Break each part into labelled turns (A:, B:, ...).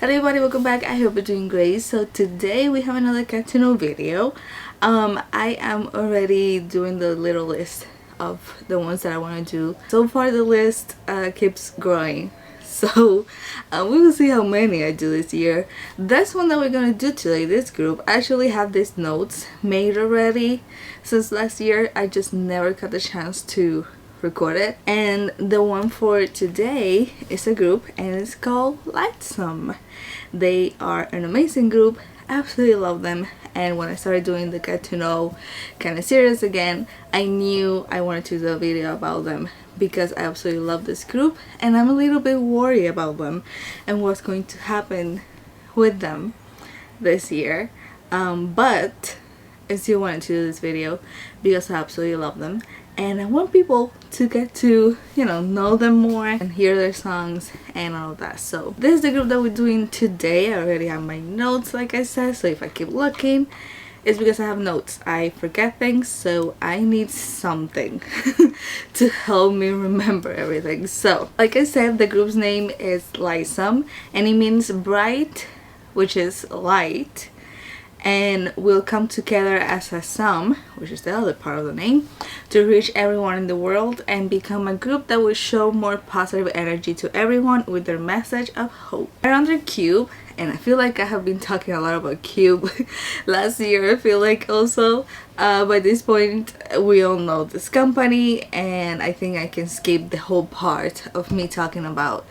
A: Hello everybody, welcome back. I hope you're doing great. So today we have another get to know video. I am already doing the little list of the ones that I want to do. So far the list keeps growing. So we will see how many I do this year. This one that we're gonna do today, this group, I actually have these notes made already since last year. I just never got the chance to record it. And the one for today is a group and it's called LIGHTSUM. They are an amazing group, absolutely love them, and when I started doing the get to know kind of series again, I knew I wanted to do a video about them because I absolutely love this group and I'm a little bit worried about them and what's going to happen with them this year, but I still wanted to do this video because I absolutely love them and I want people to get to, you know them more and hear their songs and all of that. So this is the group that we're doing today. I already have my notes, like I said, so if I keep looking it's because I have notes. I forget things, so I need something to help me remember everything. So like I said, the group's name is LIGHTSUM and it means bright, which is light, and we'll come together as a sum, which is the other part of the name, to reach everyone in the world and become a group that will show more positive energy to everyone with their message of hope. We're under Cube, and I feel like I have been talking a lot about Cube last year. I feel like also by this point we all know this company, and I think I can skip the whole part of me talking about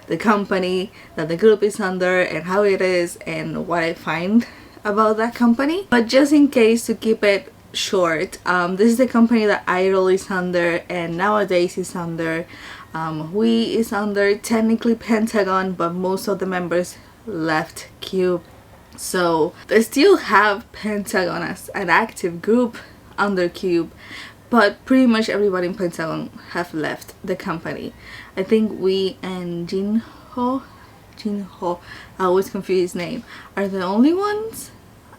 A: the company that the group is under and how it is and what I find about that company. But just in case, to keep it short, this is the company that Idol is under and Nowadays is under. We is under technically Pentagon, but most of the members left Cube, so they still have Pentagon as an active group under Cube, but pretty much everybody in Pentagon have left the company. I think we and Jinho, I always confuse his name, are the only ones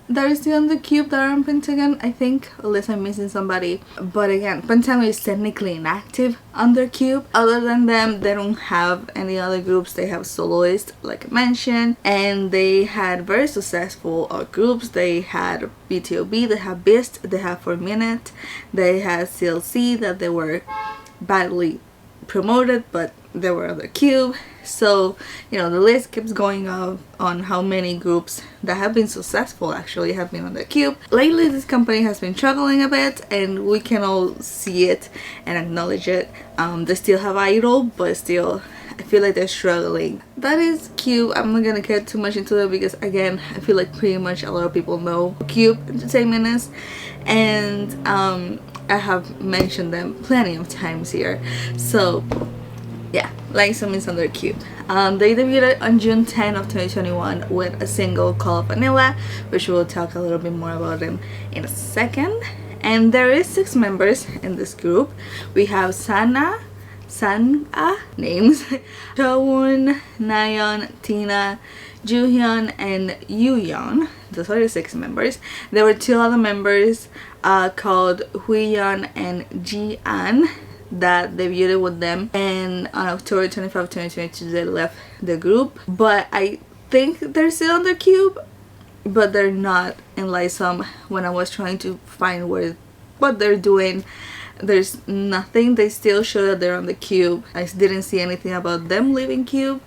A: that are still on the Cube that are on Pentagon, I think, unless I'm missing somebody. But again, Pentagon is technically inactive under Cube. Other than them, they don't have any other groups. They have soloists, like I mentioned, and they had very successful groups. They had BTOB, they have Beast, they have 4 Minute, they had CLC that they were badly promoted, but they were on the Cube. So the list keeps going up on how many groups that have been successful actually have been on the Cube. Lately this company has been struggling a bit and we can all see it and acknowledge it. They still have Idol, but still I feel like they're struggling. That is Cube. I'm not gonna get too much into it because again I feel like pretty much a lot of people know Cube Entertainment is, and I have mentioned them plenty of times here. So yeah, LIGHTSUM is under Cube. They debuted on June 10 of 2021 with a single called Vanilla, which we'll talk a little bit more about them in a second. And there is 6 members in this group. We have Sana names, Jowon, Nayeon, Tina, Joohyun, and Yuyeon. Those are the 6 members. There were 2 other members called Huiyeon and Ji-an that debuted with them, and on October 25, 2022 they left the group. But I think they're still on the Cube, but they're not in LIGHTSUM. When I was trying to find what they're doing, there's nothing. They still show that they're on the Cube. I didn't see anything about them leaving Cube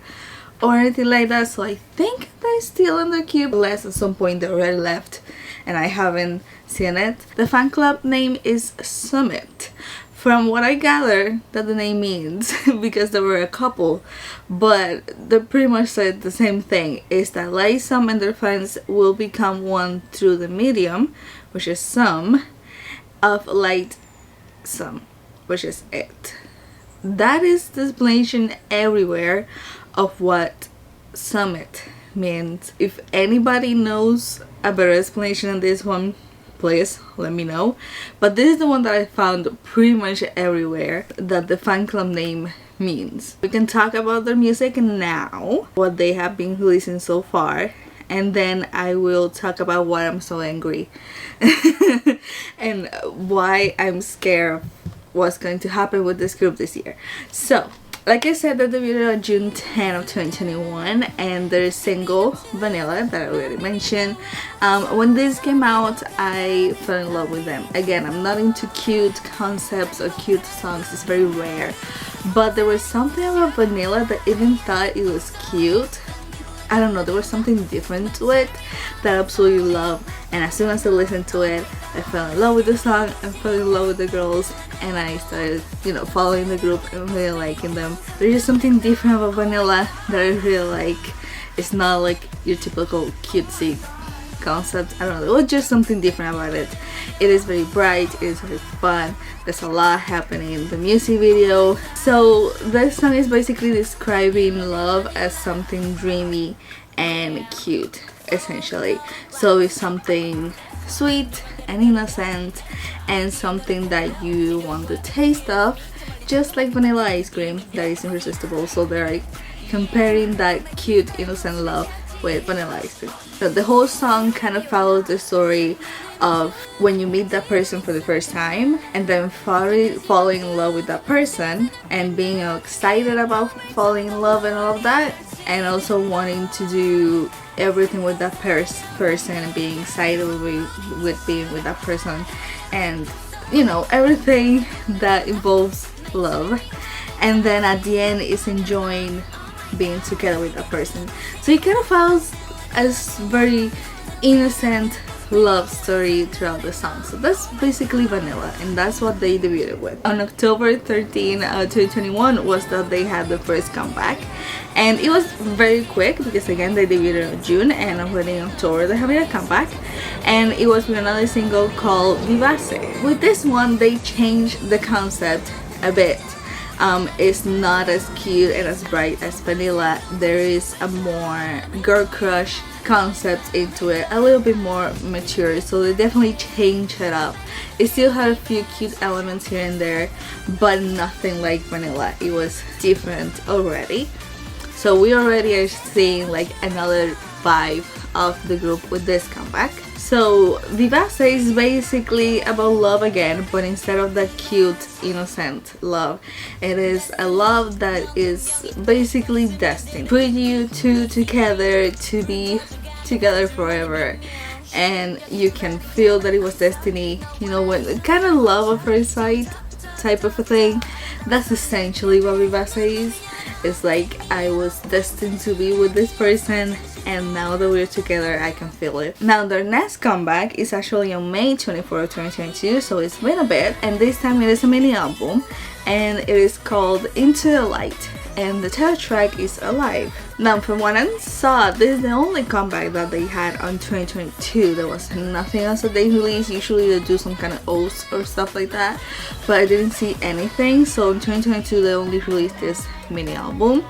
A: or anything like that, so I think they're still on the Cube, unless at some point they already left and I haven't seen it. The fan club name is Summit. From what I gather that the name means, because there were a couple, but they pretty much said the same thing, is that LIGHTSUM and their fans will become one through the medium, which is sum, of LIGHTSUM, which is it. That is the explanation everywhere of what summit means. If anybody knows a better explanation than this one, please let me know. But this is the one that I found pretty much everywhere that the fan club name means. We can talk about their music now, what they have been releasing so far, and then I will talk about why I'm so angry and why I'm scared of what's going to happen with this group this year. So Like I said, they debuted on June 10 of 2021, and their single Vanilla that I already mentioned. When this came out, I fell in love with them. Again, I'm not into cute concepts or cute songs, it's very rare, but there was something about Vanilla that even thought it was cute. I don't know, there was something different to it that I absolutely love, and as soon as I listened to it, I fell in love with the song, I fell in love with the girls, and I started, following the group and really liking them. There's just something different about Vanilla that I really like. It's not like your typical cutesy concept. I don't know, it was just something different about it. It is very bright, it is very fun, there's a lot happening in the music video. So this song is basically describing love as something dreamy and cute, essentially. So it's something sweet and innocent and something that you want the taste of, just like vanilla ice cream that is irresistible. So they're like comparing that cute innocent love with vanilla ice cream. So the whole song kind of follows the story of when you meet that person for the first time and then falling in love with that person and being excited about falling in love and all of that, and also wanting to do everything with that person and being excited with being with that person, and everything that involves love. And then at the end is enjoying being together with that person. So it kind of follows as very innocent love story throughout the song. So that's basically Vanilla, and that's what they debuted with. On October 13, 2021 was that they had the first comeback, and it was very quick because again they debuted in June and already in October they're having a comeback, and it was with another single called Vivace. With this one they changed the concept a bit. It's not as cute and as bright as Vanilla. There is a more girl crush concept into it, a little bit more mature, so they definitely changed it up. It still had a few cute elements here and there, but nothing like Vanilla. It was different already. So we already are seeing like another vibe of the group with this comeback. So Vivace is basically about love again, but instead of that cute innocent love, it is a love that is basically destined. Put you two together to be together forever, and you can feel that it was destiny, when kind of love at first sight type of a thing. That's essentially what Vivace is. It's like I was destined to be with this person, and now that we're together I can feel it. Now their next comeback is actually on May 24th, 2022, so it's been a bit, and this time it is a mini album and it is called Into the Light, and the title track is Alive. Now from what I saw, this is the only comeback that they had on 2022. There was nothing else that they released. Usually they do some kind of oats or stuff like that, but I didn't see anything. So in 2022 they only released this mini album.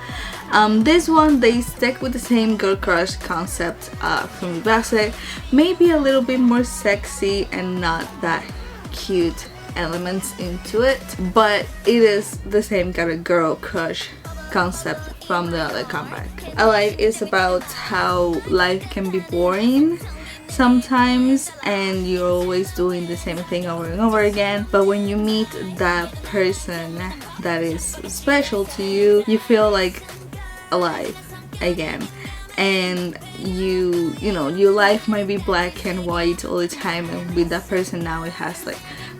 A: This one they stick with the same girl crush concept from Vivace, maybe a little bit more sexy and not that cute elements into it, but it is the same kind of girl crush concept from the other comeback. Alive is about how life can be boring sometimes and you're always doing the same thing over and over again, but when you meet that person that is special to you, you feel like alive again, and your life might be black and white all the time, and with that person now it has like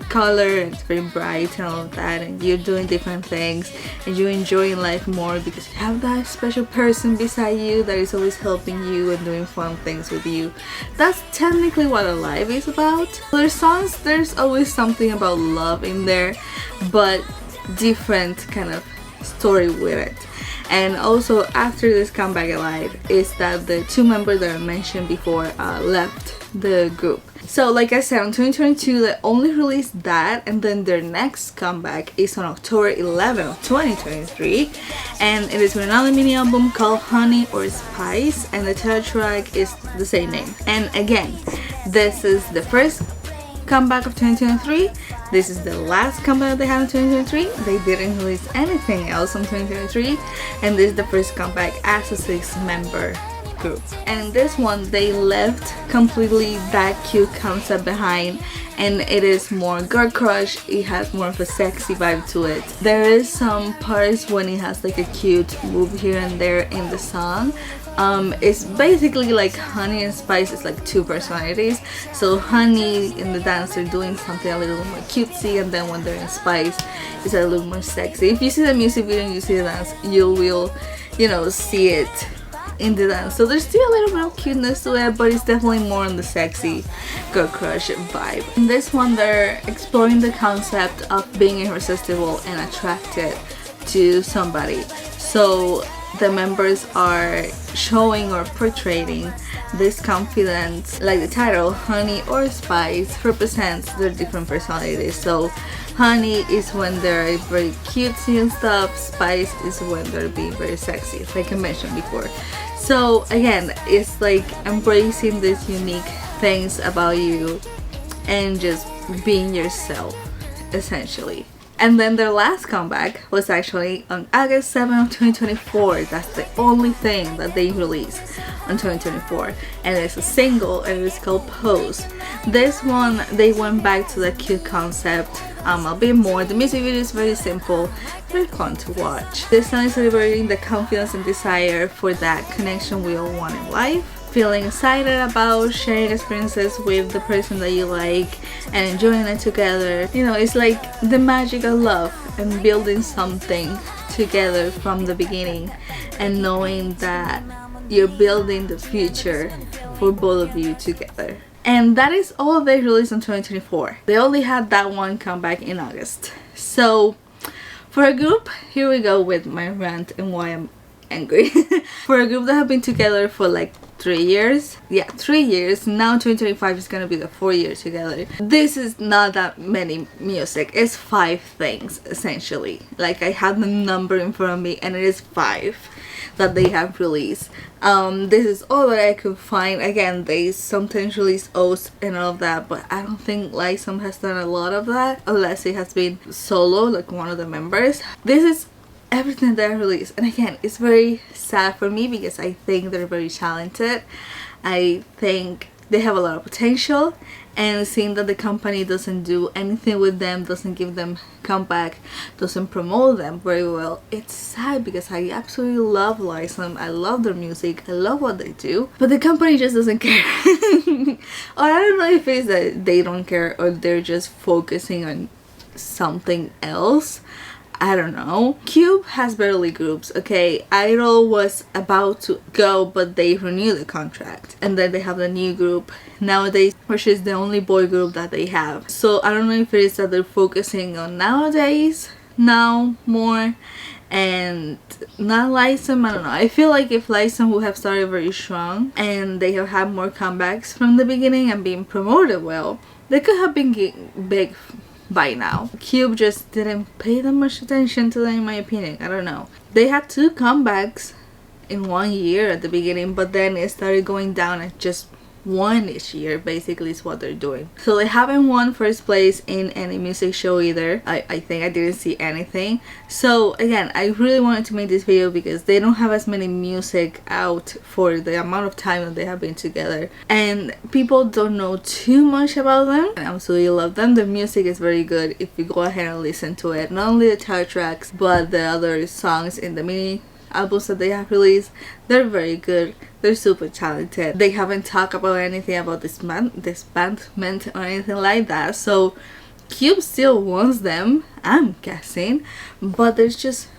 A: color and it's very bright and all of that, and you're doing different things and you're enjoying life more because you have that special person beside you that is always helping you and doing fun things with you. That's technically what Alive is about. Their songs, there's always something about love in there, but different kind of story with it. And also after this comeback Alive is that the two members that I mentioned before left the group. So like I said, in 2022 they only released that, and then their next comeback is on October 11 of 2023, and it is with another mini album called Honey or Spice, and the title track is the same name. And again, this is the first comeback of 2023. This is the last comeback they had in 2023. They didn't release anything else in 2023, and this is the first comeback as a 6-member group. And this one, they left completely that cute concept behind, and it is more girl crush. It has more of a sexy vibe to it. There is some parts when it has like a cute move here and there in the song. It's basically like Honey and Spice is like two personalities. So Honey in the dance, they're doing something a little more cutesy, and then when they're in Spice, it's a little more sexy. If you see the music video and you see the dance, you will, you know, see it in the dance. So there's still a little bit of cuteness to it, but it's definitely more on the sexy girl crush vibe. In this one, they're exploring the concept of being irresistible and attracted to somebody. So the members are showing or portraying this confidence, like the title Honey or Spice represents their different personalities. So Honey is when they're very cutesy and stuff, Spice is when they're being very sexy, like I mentioned before. So again, it's like embracing these unique things about you and just being yourself, essentially. And then their last comeback was actually on August 7th of 2024. That's the only thing that they released on 2024. And it's a single, and it's called Pose. This one, they went back to the cute concept a bit more. The music video is very simple, very fun to watch. This song is celebrating the confidence and desire for that connection we all want in life. Feeling excited about sharing experiences with the person that you like and enjoying it together. You know, it's like the magic of love and building something together from the beginning and knowing that you're building the future for both of you together. And that is all they released in 2024. They only had that one comeback in August. So for a group, here we go with my rant and why I'm angry. For a group that have been together for like 3 years, yeah, 3 years, now 2025 is gonna be the 4 years together. This is not that many music. It's 5 things essentially. Like I have the number in front of me and it is 5 that they have released. This is all that I could find. Again, they sometimes release O's and all of that, but I don't think LIGHTSUM has done a lot of that unless it has been solo, like one of the members. This is everything that I released, and again, it's very sad for me because I think they're very talented. I think they have a lot of potential, and seeing that the company doesn't do anything with them, doesn't give them comeback, doesn't promote them very well, it's sad because I absolutely love LIGHTSUM. I love their music, I love what they do, but the company just doesn't care. Or I don't know if it's that they don't care or they're just focusing on something else. I don't know. Cube has barely groups, okay? Idol was about to go, but they renewed the contract. And then they have the new group nowadays, which is the only boy group that they have. So I don't know if it is that they're focusing on nowadays, now more, and not LIGHTSUM. I don't know. I feel like if LIGHTSUM would have started very strong and they have had more comebacks from the beginning and being promoted well, they could have been big by now. Cube just didn't pay that much attention to them, in my opinion. I don't know. They had 2 comebacks in 1 year at the beginning, but then it started going down at just 1 each year, basically is what they're doing. So they haven't won first place in any music show either. I think I didn't see anything. So again, I really wanted to make this video because they don't have as many music out for the amount of time that they have been together, and people don't know too much about them. I absolutely love them. Their music is very good if you go ahead and listen to it. Not only the title tracks, but the other songs in the mini albums that they have released, they're very good. They're super talented. They haven't talked about anything about disbandment or anything like that, so Cube still wants them, I'm guessing, but there's just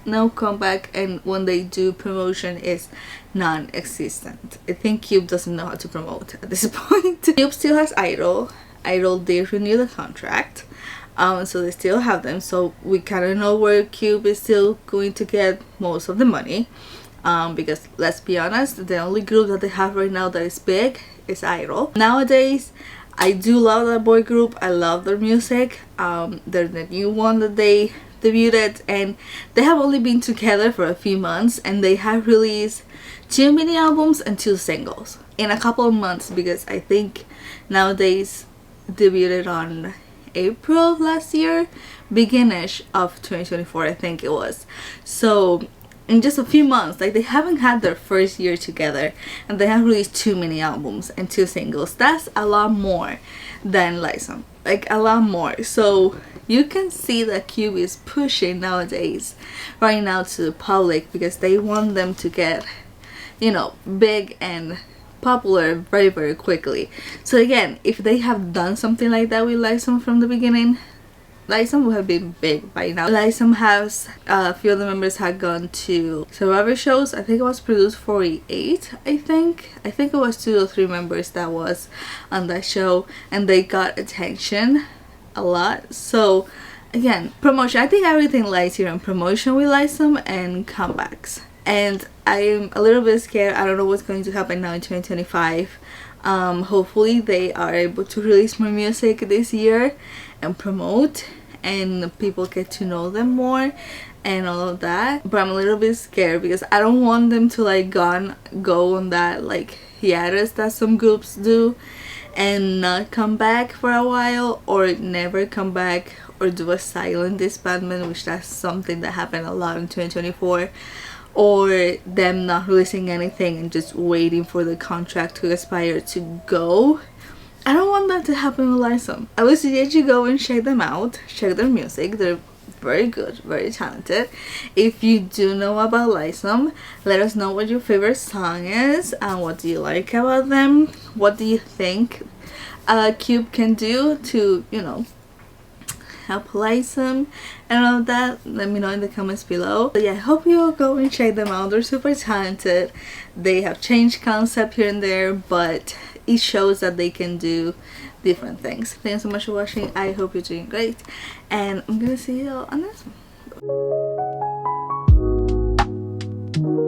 A: no comeback, and when they do, promotion is non-existent. I think Cube doesn't know how to promote at this point. Cube still has Idol. Idol did renew the contract, so they still have them, so we kind of know where Cube is still going to get most of the money, because let's be honest, the only group that they have right now that is big is Idol. Nowadays, I do love that boy group. I love their music. They're the new one that they debuted, and they have only been together for a few months, and they have released 2 mini albums and 2 singles in a couple of months, because I think nowadays debuted on April of last year, beginnish of 2024, I think it was. So in just a few months. Like, they haven't had their first year together and they have released 2 mini albums and 2 singles. That's a lot more than LIGHTSUM, like a lot more. So you can see that Cube is pushing nowadays right now to the public because they want them to get, you know, big and popular very, very quickly. So again, if they have done something like that with LIGHTSUM from the beginning, LIGHTSUM would have been big by now. LIGHTSUM has a few of the members had gone to Survivor shows. I think it was Produce 48. I think it was 2 or 3 members that was on that show, and they got attention a lot. So again, promotion. I think everything lies here on promotion with LIGHTSUM and comebacks. And I'm a little bit scared. I don't know what's going to happen now in 2025. Hopefully they are able to release more music this year and promote, and people get to know them more and all of that. But I'm a little bit scared because I don't want them to like go on that like hiatus that some groups do and not come back for a while, or never come back, or do a silent disbandment, which that's something that happened a lot in 2024. Or them not releasing anything and just waiting for the contract to expire to go. I don't want that to happen with LIGHTSUM. I would suggest you go and check them out, check their music. They're very good, very talented. If you do know about LIGHTSUM, let us know what your favorite song is and what do you like about them. What do you think Cube can do to, you know, help LIGHTSUM and all of that. Let me know in the comments below. So yeah, I hope you all go and check them out. They're super talented. They have changed concept here and there, but it shows that they can do different things. Thanks so much for watching. I hope you're doing great, and I'm gonna see you all on this one.